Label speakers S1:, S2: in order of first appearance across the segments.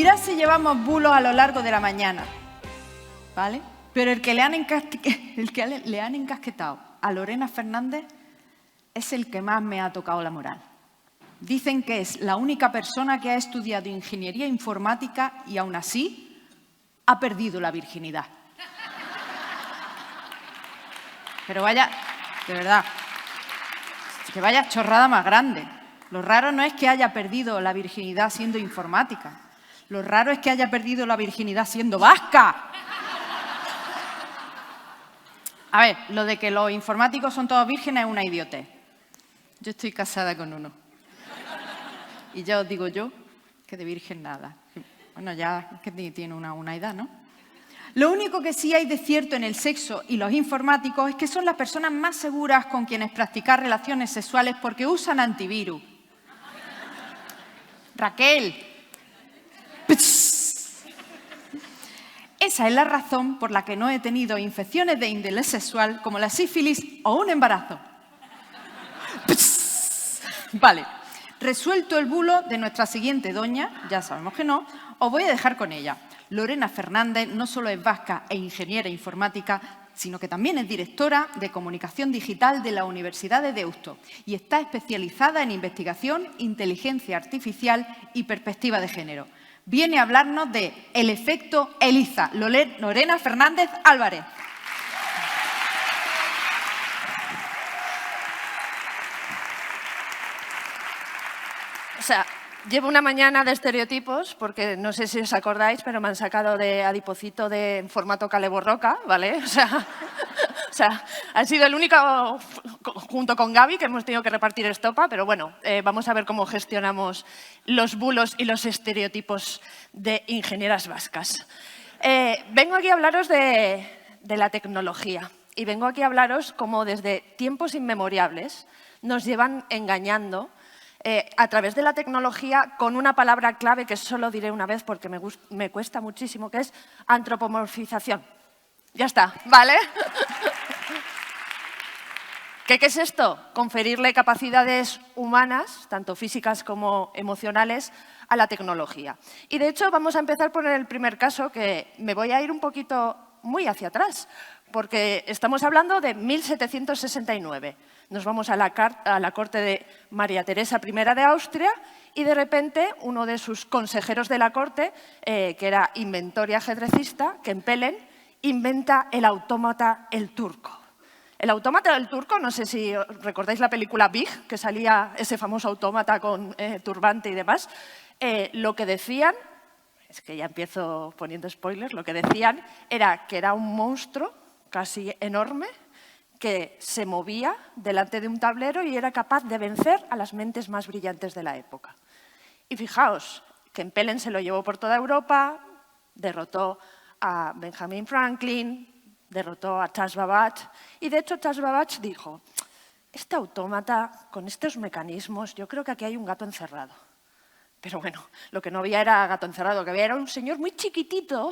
S1: Mirad si llevamos bulos a lo largo de la mañana, ¿vale? Pero el que le han encasquetado a Lorena Fernández es el que más me ha tocado la moral. Dicen que es la única persona que ha estudiado ingeniería informática y aún así ha perdido la virginidad. Pero vaya, de verdad, que vaya chorrada más grande. Lo raro no es que haya perdido la virginidad siendo informática. Lo raro es que haya perdido la virginidad siendo vasca. A ver, lo de que los informáticos son todos vírgenes es una idiotez. Yo estoy casada con uno. Y ya os digo yo que de virgen nada. Bueno, ya que tiene una edad, ¿no? Lo único que sí hay de cierto en el sexo y los informáticos es que son las personas más seguras con quienes practicar relaciones sexuales porque usan antivirus. Raquel. Esa es la razón por la que no he tenido infecciones de índole sexual como la sífilis o un embarazo. Vale, resuelto el bulo de nuestra siguiente doña, ya sabemos que no, os voy a dejar con ella. Lorena Fernández no solo es vasca e ingeniera informática, sino que también es directora de comunicación digital de la Universidad de Deusto y está especializada en investigación, inteligencia artificial y perspectiva de género. Viene a hablarnos de el efecto Eliza. Lorena Fernández Álvarez.
S2: O sea, llevo una mañana de estereotipos, porque no sé si os acordáis, pero me han sacado de Adipocito en formato Caleborroca, ¿vale? O sea, ha sido el único, junto con Gaby, que hemos tenido que repartir estopa, pero bueno, vamos a ver cómo gestionamos los bulos y los estereotipos de ingenieras vascas. Vengo aquí a hablaros de la tecnología y vengo aquí a hablaros cómo desde tiempos inmemoriales nos llevan engañando a través de la tecnología con una palabra clave que solo diré una vez porque me cuesta muchísimo, que es antropomorfización. Ya está, ¿vale? ¿Qué es esto? Conferirle capacidades humanas, tanto físicas como emocionales, a la tecnología. Y de hecho vamos a empezar por el primer caso, que me voy a ir un poquito muy hacia atrás, porque estamos hablando de 1769. Nos vamos a la corte de María Teresa I de Austria y de repente uno de sus consejeros de la corte, que era inventor y ajedrecista, Kempelen, inventa el autómata el turco. El autómata del turco, no sé si recordáis la película Big, que salía ese famoso autómata con turbante y demás. Lo que decían, es que ya empiezo poniendo spoilers, lo que decían era que era un monstruo casi enorme que se movía delante de un tablero y era capaz de vencer a las mentes más brillantes de la época. Y fijaos, Kempelen se lo llevó por toda Europa, derrotó a Benjamin Franklin, derrotó a Charles Babbage y de hecho Charles Babbage dijo, este autómata con estos mecanismos, yo creo que aquí hay un gato encerrado. Pero bueno, lo que no había era gato encerrado, lo que había era un señor muy chiquitito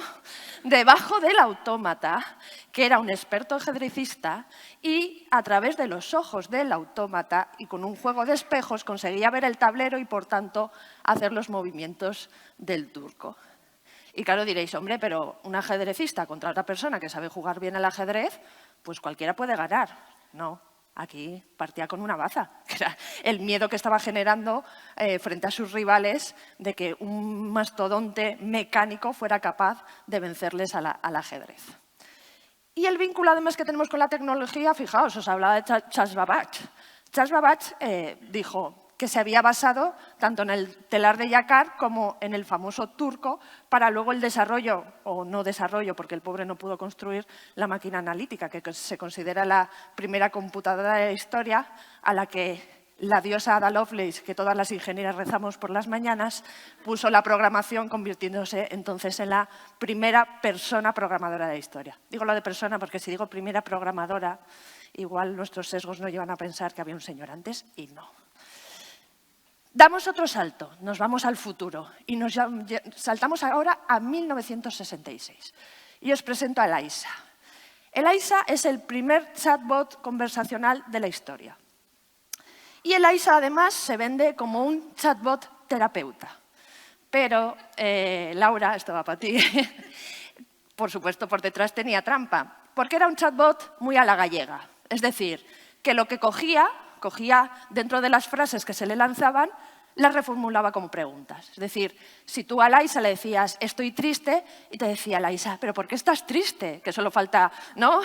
S2: debajo del autómata, que era un experto ajedrecista y a través de los ojos del autómata y con un juego de espejos conseguía ver el tablero y por tanto hacer los movimientos del turco. Y claro, diréis, hombre, pero un ajedrecista contra otra persona que sabe jugar bien al ajedrez, pues cualquiera puede ganar. No, aquí partía con una baza, que era el miedo que estaba generando frente a sus rivales de que un mastodonte mecánico fuera capaz de vencerles al ajedrez. Y el vínculo además que tenemos con la tecnología, fijaos, os hablaba de Charles Babbage. Charles Babbage dijo que se había basado tanto en el telar de Jacquard como en el famoso turco para luego el desarrollo, o no desarrollo, porque el pobre no pudo construir la máquina analítica, que se considera la primera computadora de la historia a la que la diosa Ada Lovelace, que todas las ingenieras rezamos por las mañanas, puso la programación convirtiéndose entonces en la primera persona programadora de la historia. Digo lo de persona porque si digo primera programadora, igual nuestros sesgos nos llevan a pensar que había un señor antes y no. Damos otro salto, nos vamos al futuro y nos saltamos ahora a 1966. Y os presento a Eliza. Eliza es el primer chatbot conversacional de la historia. Y Eliza además se vende como un chatbot terapeuta. Pero, Laura, esto va para ti, por supuesto, por detrás tenía trampa, porque era un chatbot muy a la gallega. Es decir, que lo que cogía dentro de las frases que se le lanzaban, las reformulaba como preguntas. Es decir, si tú a Laisa le decías, estoy triste, y te decía Laisa, ¿pero por qué estás triste? Que solo falta, ¿no?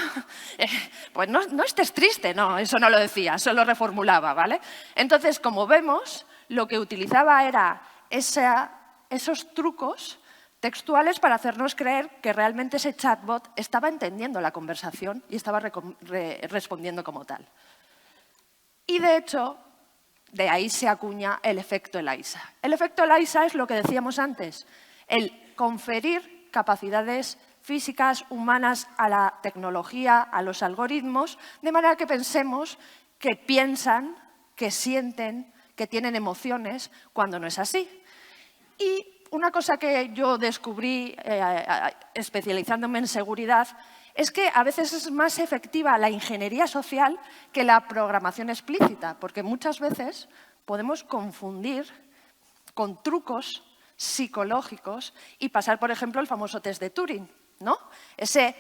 S2: Pues no estés triste, no, eso no lo decía, solo reformulaba, ¿vale? Entonces, como vemos, lo que utilizaba era esos trucos textuales para hacernos creer que realmente ese chatbot estaba entendiendo la conversación y estaba respondiendo como tal. Y de hecho, de ahí se acuña el efecto ELIZA. El efecto ELIZA es lo que decíamos antes, el conferir capacidades físicas, humanas a la tecnología, a los algoritmos, de manera que pensemos que piensan, que sienten, que tienen emociones, cuando no es así. Y una cosa que yo descubrí especializándome en seguridad es que a veces es más efectiva la ingeniería social que la programación explícita, porque muchas veces podemos confundir con trucos psicológicos y pasar, por ejemplo, el famoso test de Turing, ¿no? Ese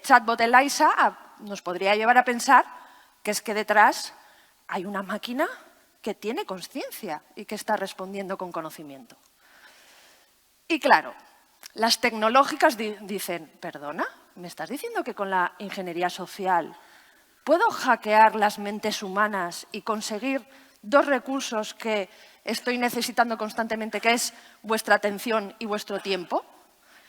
S2: chatbot ELIZA nos podría llevar a pensar que es que detrás hay una máquina que tiene conciencia y que está respondiendo con conocimiento. Y claro, las tecnológicas dicen, ¿perdona? ¿Me estás diciendo que con la ingeniería social puedo hackear las mentes humanas y conseguir dos recursos que estoy necesitando constantemente, que es vuestra atención y vuestro tiempo?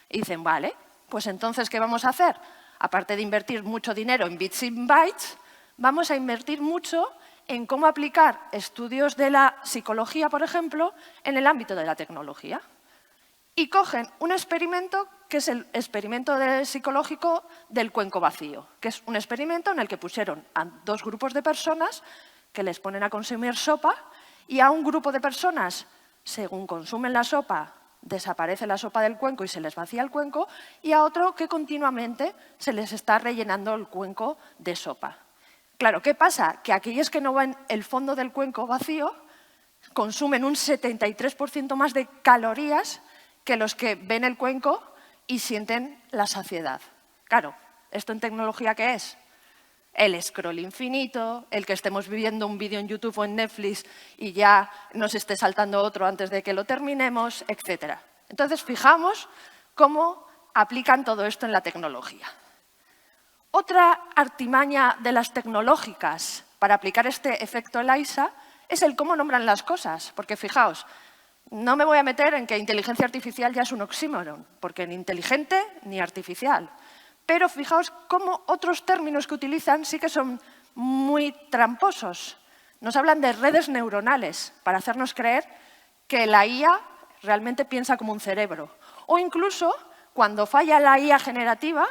S2: Y dicen, vale, pues entonces, ¿qué vamos a hacer? Aparte de invertir mucho dinero en bits y bytes, vamos a invertir mucho en cómo aplicar estudios de la psicología, por ejemplo, en el ámbito de la tecnología. Y cogen un experimento que es el experimento psicológico del cuenco vacío, que es un experimento en el que pusieron a dos grupos de personas que les ponen a consumir sopa y a un grupo de personas, según consumen la sopa, desaparece la sopa del cuenco y se les vacía el cuenco, y a otro que continuamente se les está rellenando el cuenco de sopa. Claro, ¿qué pasa? Que aquellos que no ven el fondo del cuenco vacío consumen un 73% más de calorías que los que ven el cuenco y sienten la saciedad. Claro, ¿esto en tecnología qué es? El scroll infinito, el que estemos viendo un vídeo en YouTube o en Netflix y ya nos esté saltando otro antes de que lo terminemos, etc. Entonces, fijamos cómo aplican todo esto en la tecnología. Otra artimaña de las tecnológicas para aplicar este efecto ELIZA es el cómo nombran las cosas, porque fijaos, no me voy a meter en que inteligencia artificial ya es un oxímoron, porque ni inteligente ni artificial. Pero fijaos cómo otros términos que utilizan sí que son muy tramposos. Nos hablan de redes neuronales para hacernos creer que la IA realmente piensa como un cerebro. O incluso, cuando falla la IA generativa,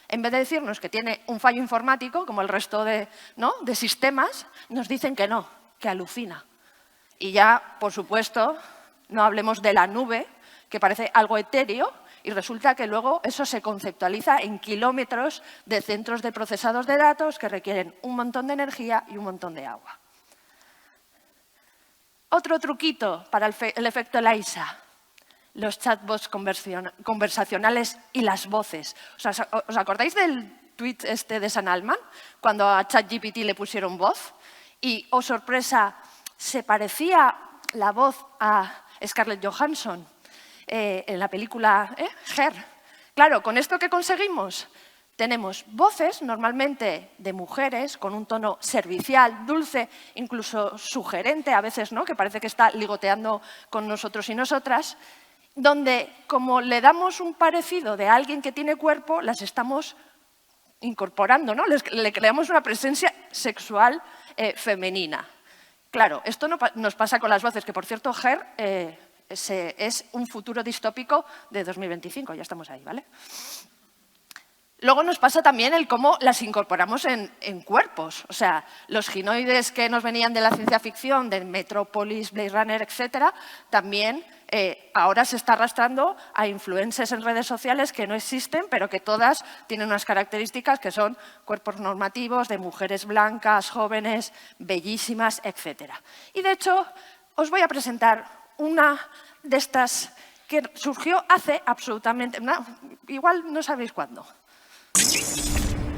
S2: en vez de decirnos que tiene un fallo informático, como el resto de sistemas, nos dicen que no, que alucina. Y ya, por supuesto, no hablemos de la nube, que parece algo etéreo, y resulta que luego eso se conceptualiza en kilómetros de centros de procesados de datos que requieren un montón de energía y un montón de agua. Otro truquito para el efecto ELIZA, los chatbots conversacionales y las voces. ¿Os acordáis del tweet de Sam Altman, cuando a ChatGPT le pusieron voz? Y, oh sorpresa, se parecía la voz a Scarlett Johansson en la película Her. Claro, ¿con esto qué conseguimos? Tenemos voces, normalmente de mujeres, con un tono servicial, dulce, incluso sugerente a veces, ¿no? Que parece que está ligoteando con nosotros y nosotras, donde, como le damos un parecido de alguien que tiene cuerpo, las estamos incorporando, ¿no? Le creamos una presencia sexual femenina. Claro, esto no nos pasa con las voces, que por cierto, Her es un futuro distópico de 2025, ya estamos ahí, ¿vale? Luego nos pasa también el cómo las incorporamos en cuerpos. O sea, los ginoides que nos venían de la ciencia ficción, de Metrópolis, Blade Runner, etc., también ahora se está arrastrando a influencers en redes sociales que no existen, pero que todas tienen unas características que son cuerpos normativos de mujeres blancas, jóvenes, bellísimas, etc. Y de hecho, os voy a presentar una de estas que surgió hace absolutamente, igual no sabéis cuándo.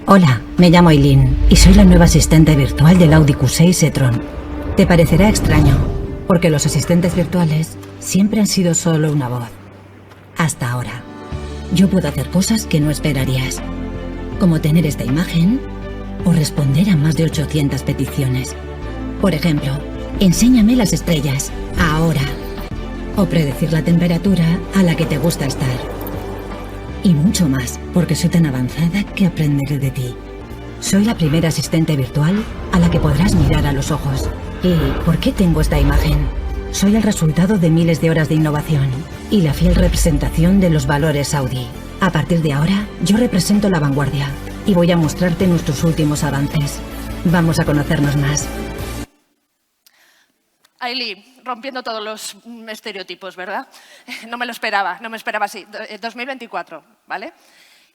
S3: Hola, me llamo Eileen y soy la nueva asistente virtual del Audi Q6 e-tron. Te parecerá extraño, porque los asistentes virtuales siempre han sido solo una voz. Hasta ahora. Yo puedo hacer cosas que no esperarías, como tener esta imagen o responder a más de 800 peticiones. Por ejemplo, enséñame las estrellas, ahora. O predecir la temperatura a la que te gusta estar. Y mucho más, porque soy tan avanzada que aprenderé de ti. Soy la primera asistente virtual a la que podrás mirar a los ojos. ¿Y por qué tengo esta imagen? Soy el resultado de miles de horas de innovación y la fiel representación de los valores Audi. A partir de ahora, yo represento la vanguardia y voy a mostrarte nuestros últimos avances. Vamos a conocernos más.
S2: Eileen, rompiendo todos los estereotipos, ¿verdad? No me lo esperaba así. 2024, ¿vale?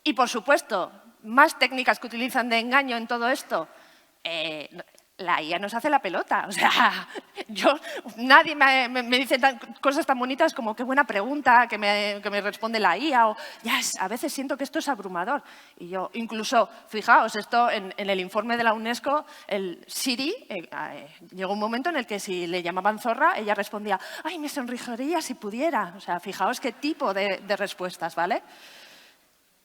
S2: Y, por supuesto, más técnicas que utilizan de engaño en todo esto. La IA nos hace la pelota. O sea, nadie me dice cosas tan bonitas como qué buena pregunta que me responde la IA. O, a veces siento que esto es abrumador. Y yo, incluso, fijaos, esto en el informe de la UNESCO, el Siri, llegó un momento en el que si le llamaban zorra, ella respondía, ¡ay, me sonrijaría si pudiera! O sea, fijaos qué tipo de respuestas, ¿vale?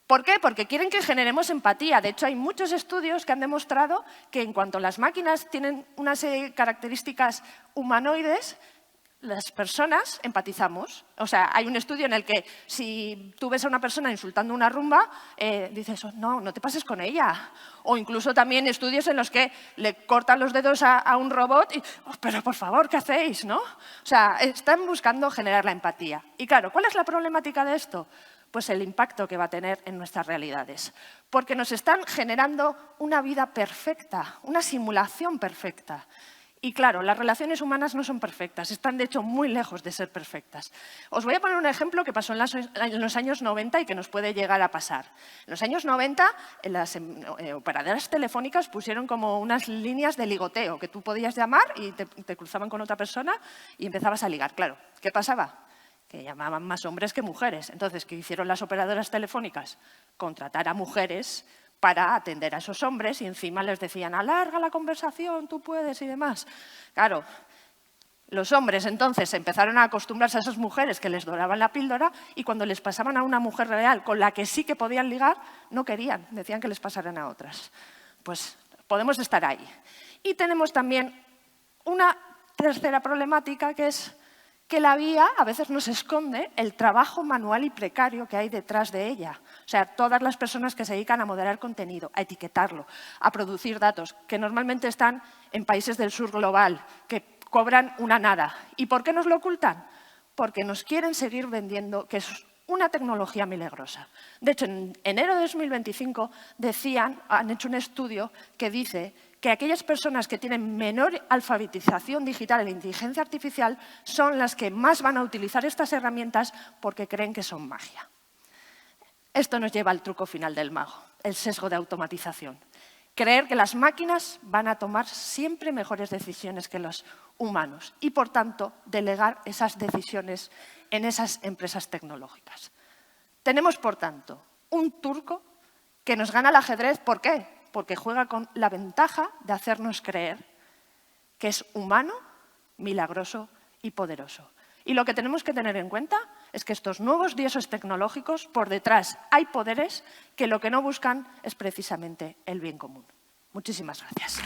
S2: ¿Por qué? Porque quieren que generemos empatía. De hecho, hay muchos estudios que han demostrado que en cuanto las máquinas tienen unas características humanoides, las personas empatizamos. O sea, hay un estudio en el que si tú ves a una persona insultando una rumba, dices, no te pases con ella. O incluso también estudios en los que le cortan los dedos a un robot y, pero por favor, ¿qué hacéis? ¿No? O sea, están buscando generar la empatía. Y claro, ¿cuál es la problemática de esto? Pues el impacto que va a tener en nuestras realidades. Porque nos están generando una vida perfecta, una simulación perfecta. Y claro, las relaciones humanas no son perfectas, están de hecho muy lejos de ser perfectas. Os voy a poner un ejemplo que pasó en los años 90 y que nos puede llegar a pasar. En los años 90, las operadoras telefónicas pusieron como unas líneas de ligoteo, que tú podías llamar y te cruzaban con otra persona y empezabas a ligar. Claro, ¿qué pasaba? Que llamaban más hombres que mujeres. Entonces, ¿qué hicieron las operadoras telefónicas? Contratar a mujeres para atender a esos hombres y encima les decían, alarga la conversación, tú puedes y demás. Claro, los hombres entonces empezaron a acostumbrarse a esas mujeres que les doraban la píldora y cuando les pasaban a una mujer real con la que sí que podían ligar, no querían, decían que les pasaran a otras. Pues podemos estar ahí. Y tenemos también una tercera problemática que es que la IA a veces nos esconde el trabajo manual y precario que hay detrás de ella. O sea, todas las personas que se dedican a moderar contenido, a etiquetarlo, a producir datos, que normalmente están en países del sur global, que cobran una nada. ¿Y por qué nos lo ocultan? Porque nos quieren seguir vendiendo que es una tecnología milagrosa. De hecho, en enero de 2025 han hecho un estudio que dice que aquellas personas que tienen menor alfabetización digital en inteligencia artificial son las que más van a utilizar estas herramientas porque creen que son magia. Esto nos lleva al truco final del mago, el sesgo de automatización. Creer que las máquinas van a tomar siempre mejores decisiones que los humanos y, por tanto, delegar esas decisiones en esas empresas tecnológicas. Tenemos, por tanto, un turco que nos gana el ajedrez. ¿Por qué? Porque juega con la ventaja de hacernos creer que es humano, milagroso y poderoso. Y lo que tenemos que tener en cuenta es que estos nuevos dioses tecnológicos, por detrás hay poderes que lo que no buscan es precisamente el bien común. Muchísimas gracias.